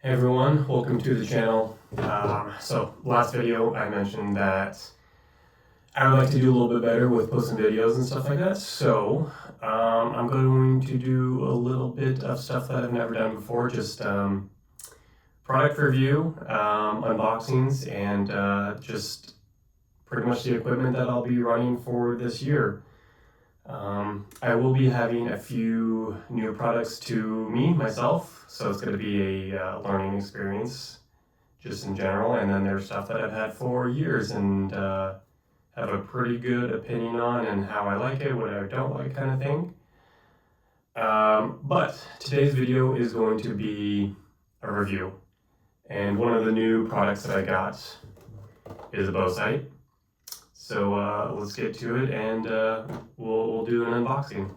Hey everyone, welcome to the channel. So last video I mentioned that I would like to do a little bit better with posting videos and stuff like that. So I'm going to do a little bit of stuff that I've never done before, just product review, unboxings, and just pretty much the equipment that I'll be running for this year. I will be having a few new products to myself, so it's going to be a learning experience just in general, and then there's stuff that I've had for years and have a pretty good opinion on and how I like it, what I don't like kind of thing. But today's video is going to be a review, and one of the new products that I got is a bow sight. So let's get to it, and we'll do an unboxing.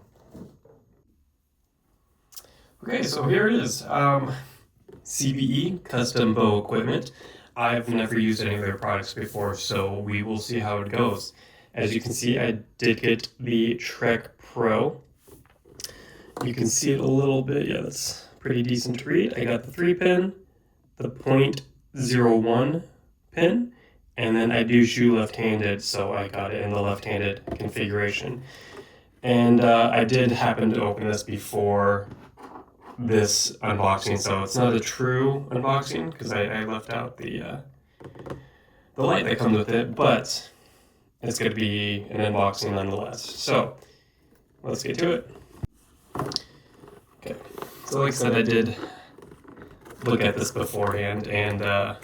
Okay, so here it is. CBE custom bow equipment. I've never used any of their products before, so we will see how it goes. As you can see, I did get the Trek Pro. You can see it a little bit. Yeah, that's pretty decent to read. I got the 3-pin, the .01 pin, and then I do shoot left-handed, so I got it in the left-handed configuration. And I did happen to open this before this unboxing, so it's not a true unboxing because I left out the light that comes with it, but it's going to be an unboxing nonetheless. So let's get to it. Okay, so like I said, I did look at this beforehand, and okay,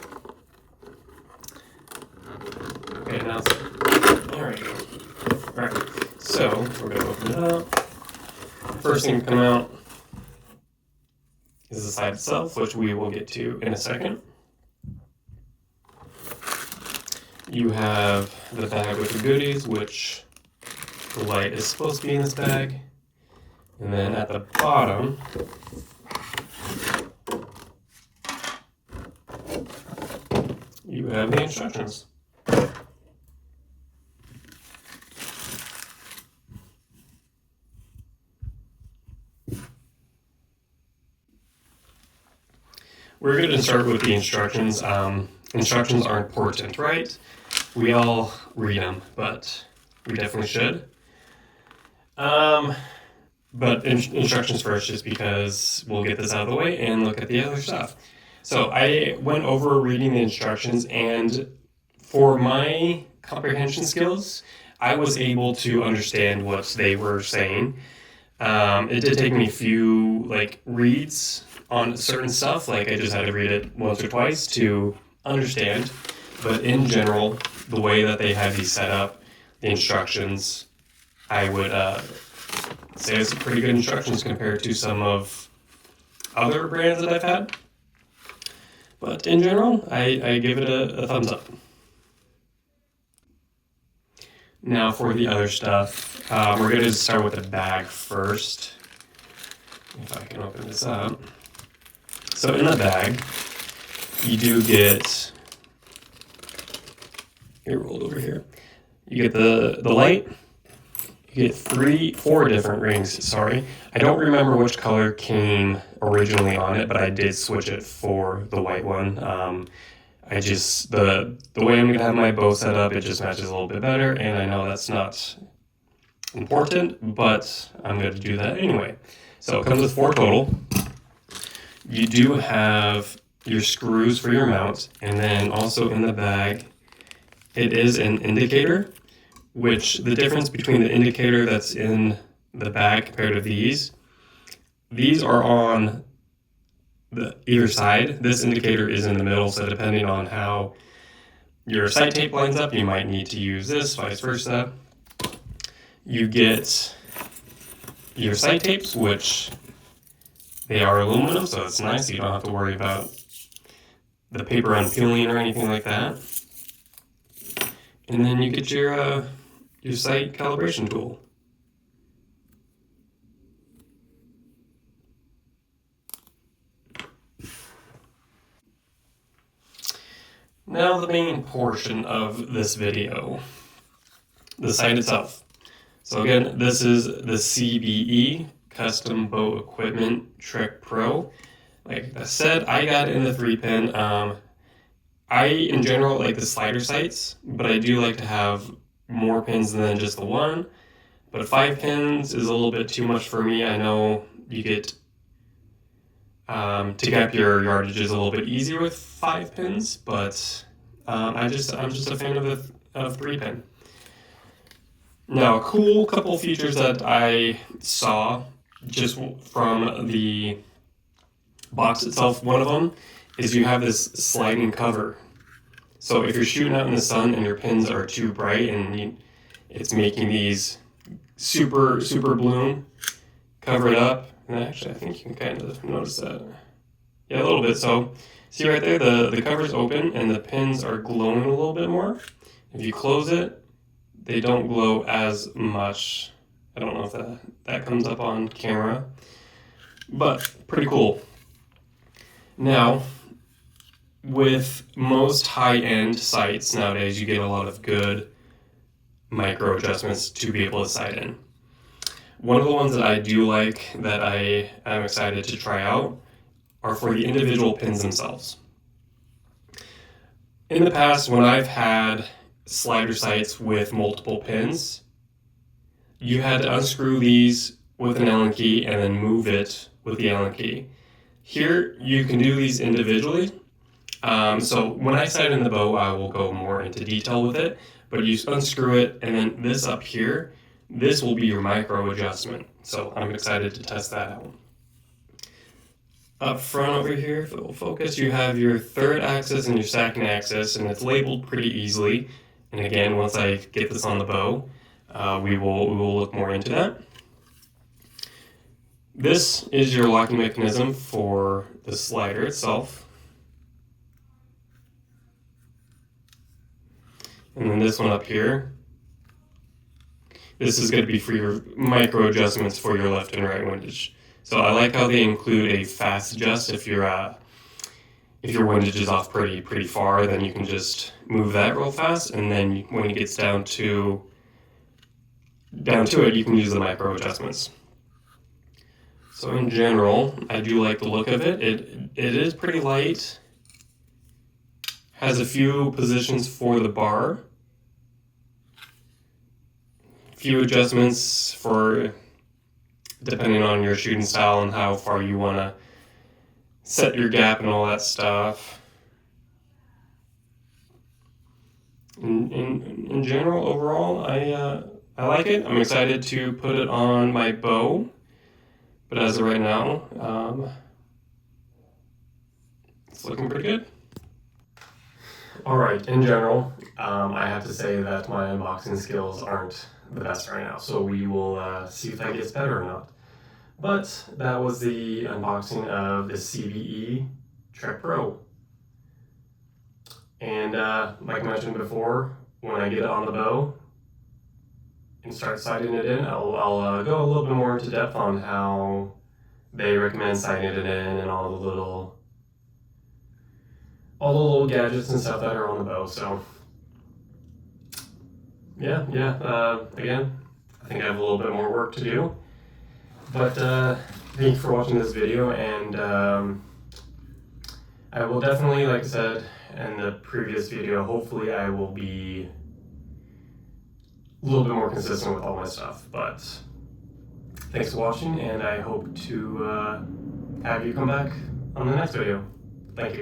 now there we go. All right, so we're going to open it up. First thing to come out is the sight itself, which we will get to in a second. You have the bag with the goodies, which the light is supposed to be in this bag. And then at the bottom, you have the instructions. We're going to start with the instructions. Instructions are important, right? We all read them, but we definitely should. But instructions first, just because we'll get this out of the way and look at the other stuff. So I went over reading the instructions, and for my comprehension skills, I was able to understand what they were saying. It did take me a few reads on certain stuff, like I just had to read it once or twice to understand. But in general, the way that they have these set up, the instructions, I would say it's pretty good instructions compared to some of other brands that I've had. But in general, I give it a thumbs up. Now for the other stuff, we're going to start with the bag first. If I can open this up. So in the bag, you do get, here, rolled over here. You get the light. You get 4 different rings, sorry. I don't remember which color came originally on it, but I did switch it for the white one. I just, the way I'm going to have my bow set up, it just matches a little bit better, and I know that's not important, but I'm going to do that anyway. So it comes with 4 total. You do have your screws for your mount, and then also in the bag, it is an indicator, which the difference between the indicator that's in the bag compared to these are on either side. This indicator is in the middle, so depending on how your sight tape lines up, you might need to use this, vice versa. You get your sight tapes, which they are aluminum, so it's nice. You don't have to worry about the paper unpeeling or anything like that. And then you get your sight calibration tool. Now the main portion of this video, the sight itself. So again, this is the CBE Custom Bow Equipment Trek Pro. Like I said, I got it in the 3-pin. I, in general, like the slider sights, but I do like to have more pins than just the one. But 5 pins is a little bit too much for me. I know you get to gap your yardages a little bit easier with 5 pins, but I'm just a fan of 3-pin. Now, a cool couple features that I saw just from the box itself, one of them is you have this sliding cover. So if you're shooting out in the sun and your pins are too bright and it's making these super bloom, cover it up. And actually, I think you can kind of notice that. Yeah, a little bit. So see right there, the cover's open and the pins are glowing a little bit more. If you close it, they don't glow as much. I don't know if that comes up on camera, but pretty cool. Now, with most high-end sights nowadays, you get a lot of good micro adjustments to be able to sight in. One of the ones that I do like that I am excited to try out are for the individual pins themselves. In the past, when I've had slider sights with multiple pins, you had to unscrew these with an Allen key and then move it with the Allen key. Here, you can do these individually. So when I sight in the bow, I will go more into detail with it, but you unscrew it, and then this up here, this will be your micro adjustment. So I'm excited to test that out. Up front over here, if it will focus, you have your third axis and your second axis, and it's labeled pretty easily. And again, once I get this on the bow, we will look more into that. This is your locking mechanism for the slider itself. And then this one up here, this is going to be for your micro adjustments for your left and right windage. So I like how they include a fast adjust. If your windage is off pretty far, then you can just move that real fast, and then when it gets down to it, you can use the micro adjustments. So in general, I do like the look of it. It is pretty light. Has a few positions for the bar. Few adjustments for depending on your shooting style and how far you want to set your gap and all that stuff. In general, overall, I like it. I'm excited to put it on my bow. But as of right now, it's looking pretty good. Alright, in general, I have to say that my unboxing skills aren't the best right now, so we will see if that gets better or not. But that was the unboxing of the CBE Trek Pro. And like I mentioned before, when I get it on the bow and start sighting it in, I'll go a little bit more into depth on how they recommend sighting it in and all the little gadgets and stuff that are on the bow. So yeah. Again, I think I have a little bit more work to do. But thank you for watching this video, and I will definitely, like I said in the previous video, hopefully I will be a little bit more consistent with all my stuff. But thanks for watching, and I hope to have you come back on the next video. Thank you.